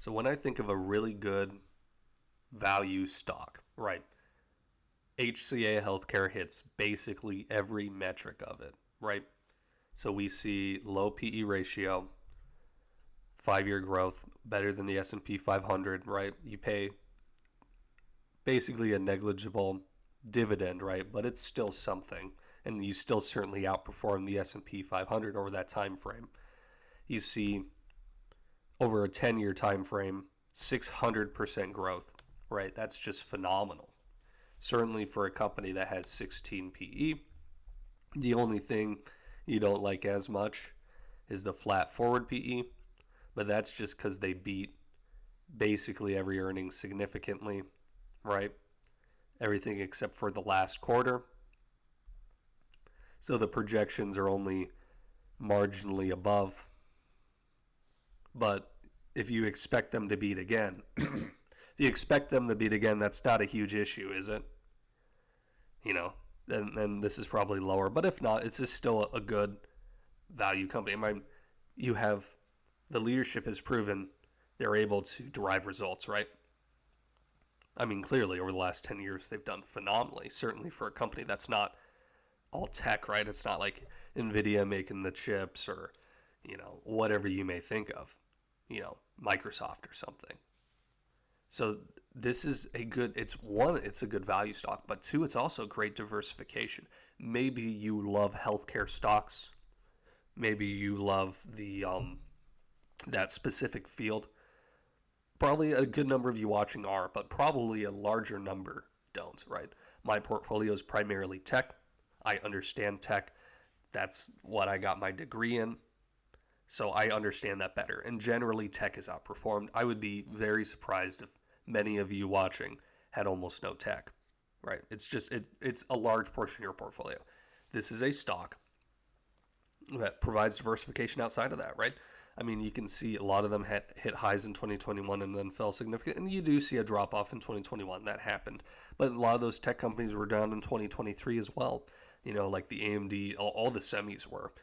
So when I think of a really good value stock, right? HCA Healthcare hits basically every metric of it, right? So we see low PE ratio, 5-year growth, better than the S&P 500, right? You pay basically a negligible dividend, right? But it's still something, and you still certainly outperform the S&P 500 over that time frame. You see over a 10-year time frame, 600% growth, right? That's just phenomenal. Certainly for a company that has 16 PE. The only thing you don't like as much is the flat forward PE, but that's just because they beat basically every earnings significantly, right? Everything except for the last quarter. So the projections are only marginally above. But if you expect them to beat again, that's not a huge issue, is it? Then this is probably lower. But if not, it's just still a good value company. You have the leadership has proven they're able to derive results, right? Clearly over the last 10 years, they've done phenomenally, certainly for a company that's not all tech, right? It's not like NVIDIA making the chips or, whatever you may think of, Microsoft or something. So this is it's a good value stock, but two, it's also great diversification. Maybe you love healthcare stocks. Maybe you love the that specific field. Probably a good number of you watching are, but probably a larger number don't, right? My portfolio is primarily tech. I understand tech. That's what I got my degree in. So I understand that better. And generally, tech is outperformed. I would be very surprised if many of you watching had almost no tech, right? It's a large portion of your portfolio. This is a stock that provides diversification outside of that, right? You can see a lot of them hit highs in 2021 and then fell significantly. And you do see a drop off in 2021. That happened. But a lot of those tech companies were down in 2023 as well. Like the AMD, all the semis were.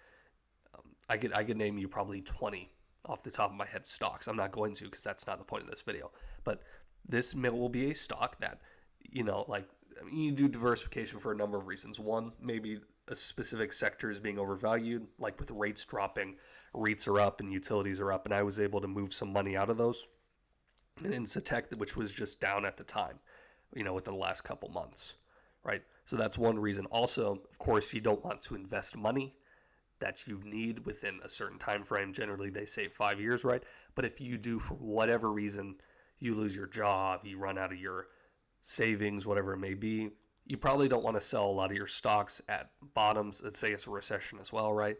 I could name you probably 20 off the top of my head stocks. I'm not going to because that's not the point of this video. But this will be a stock that, you do diversification for a number of reasons. One, maybe a specific sector is being overvalued, like with rates dropping, REITs are up and utilities are up, and I was able to move some money out of those and into tech, which was just down at the time, within the last couple months, right? So that's one reason. Also, of course, you don't want to invest money that you need within a certain time frame. Generally, they say 5 years, right? But if you do, for whatever reason, you lose your job, you run out of your savings, whatever it may be, you probably don't want to sell a lot of your stocks at bottoms. Let's say it's a recession as well, right?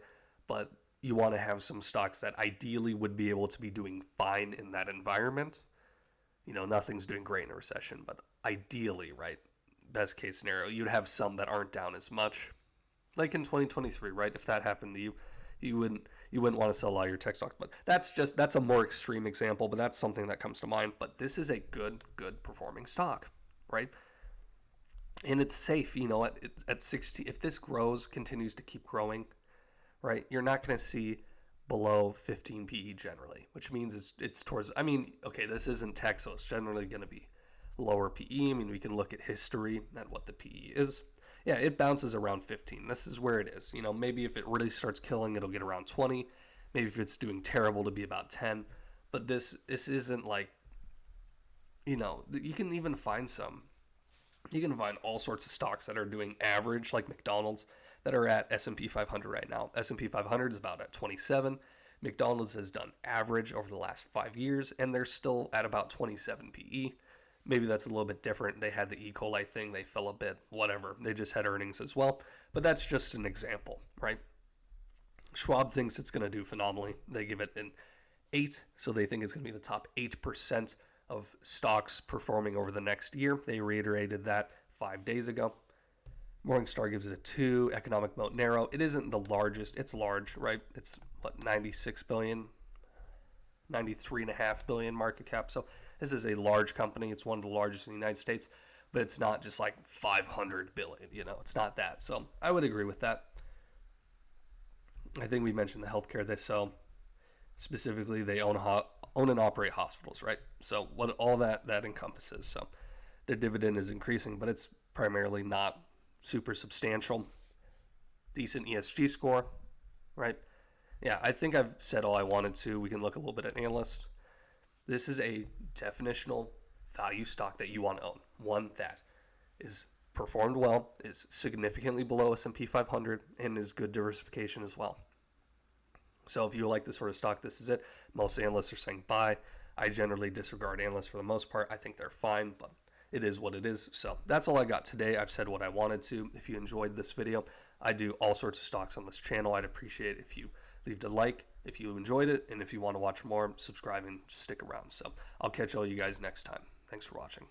But you want to have some stocks that ideally would be able to be doing fine in that environment. Nothing's doing great in a recession, but ideally, right? Best case scenario, you'd have some that aren't down as much. Like in 2023, right? If that happened to you, you wouldn't want to sell a lot of your tech stocks. But that's a more extreme example, but that's something that comes to mind. But this is a good performing stock, right? And it's safe, at 60. If this continues to keep growing, right? You're not going to see below 15 PE generally, which means it's towards. Okay, this isn't tech, so it's generally going to be lower PE. We can look at history and what the PE is. Yeah, it bounces around 15. This is where it is. Maybe if it really starts killing, it'll get around 20. Maybe if it's doing terrible, to be about 10. But this isn't like, you can even find all sorts of stocks that are doing average, like McDonald's, that are at S&P 500 right now. S&P 500 is about at 27. McDonald's has done average over the last 5 years, and they're still at about 27 PE. Maybe that's a little bit different. They had the E. coli thing. They fell a bit, whatever. They just had earnings as well. But that's just an example, right? Schwab thinks it's going to do phenomenally. They give it an 8, so they think it's going to be the top 8% of stocks performing over the next year. They reiterated that 5 days ago. Morningstar gives it a 2. Economic moat narrow. It isn't the largest. It's large, right? It's 96 billion. 93.5 billion market cap. So this is a large company. It's one of the largest in the United States, but it's not just like 500 billion, it's not that. So I would agree with that. I think we mentioned the healthcare they sell. Specifically, they own a own and operate hospitals, right? So what all that encompasses. So their dividend is increasing, but it's primarily not super substantial. Decent ESG score, right? Yeah, I think I've said all I wanted to. We can look a little bit at analysts. This is a definitional value stock that you want to own. One that is performed well, is significantly below S&P 500, and is good diversification as well. So if you like this sort of stock, this is it. Most analysts are saying buy. I generally disregard analysts for the most part. I think they're fine, but it is what it is. So that's all I got today. I've said what I wanted to. If you enjoyed this video, I do all sorts of stocks on this channel. I'd appreciate it if you leave a like if you enjoyed it, and if you want to watch more, subscribe and stick around. So I'll catch all you guys next time. Thanks for watching.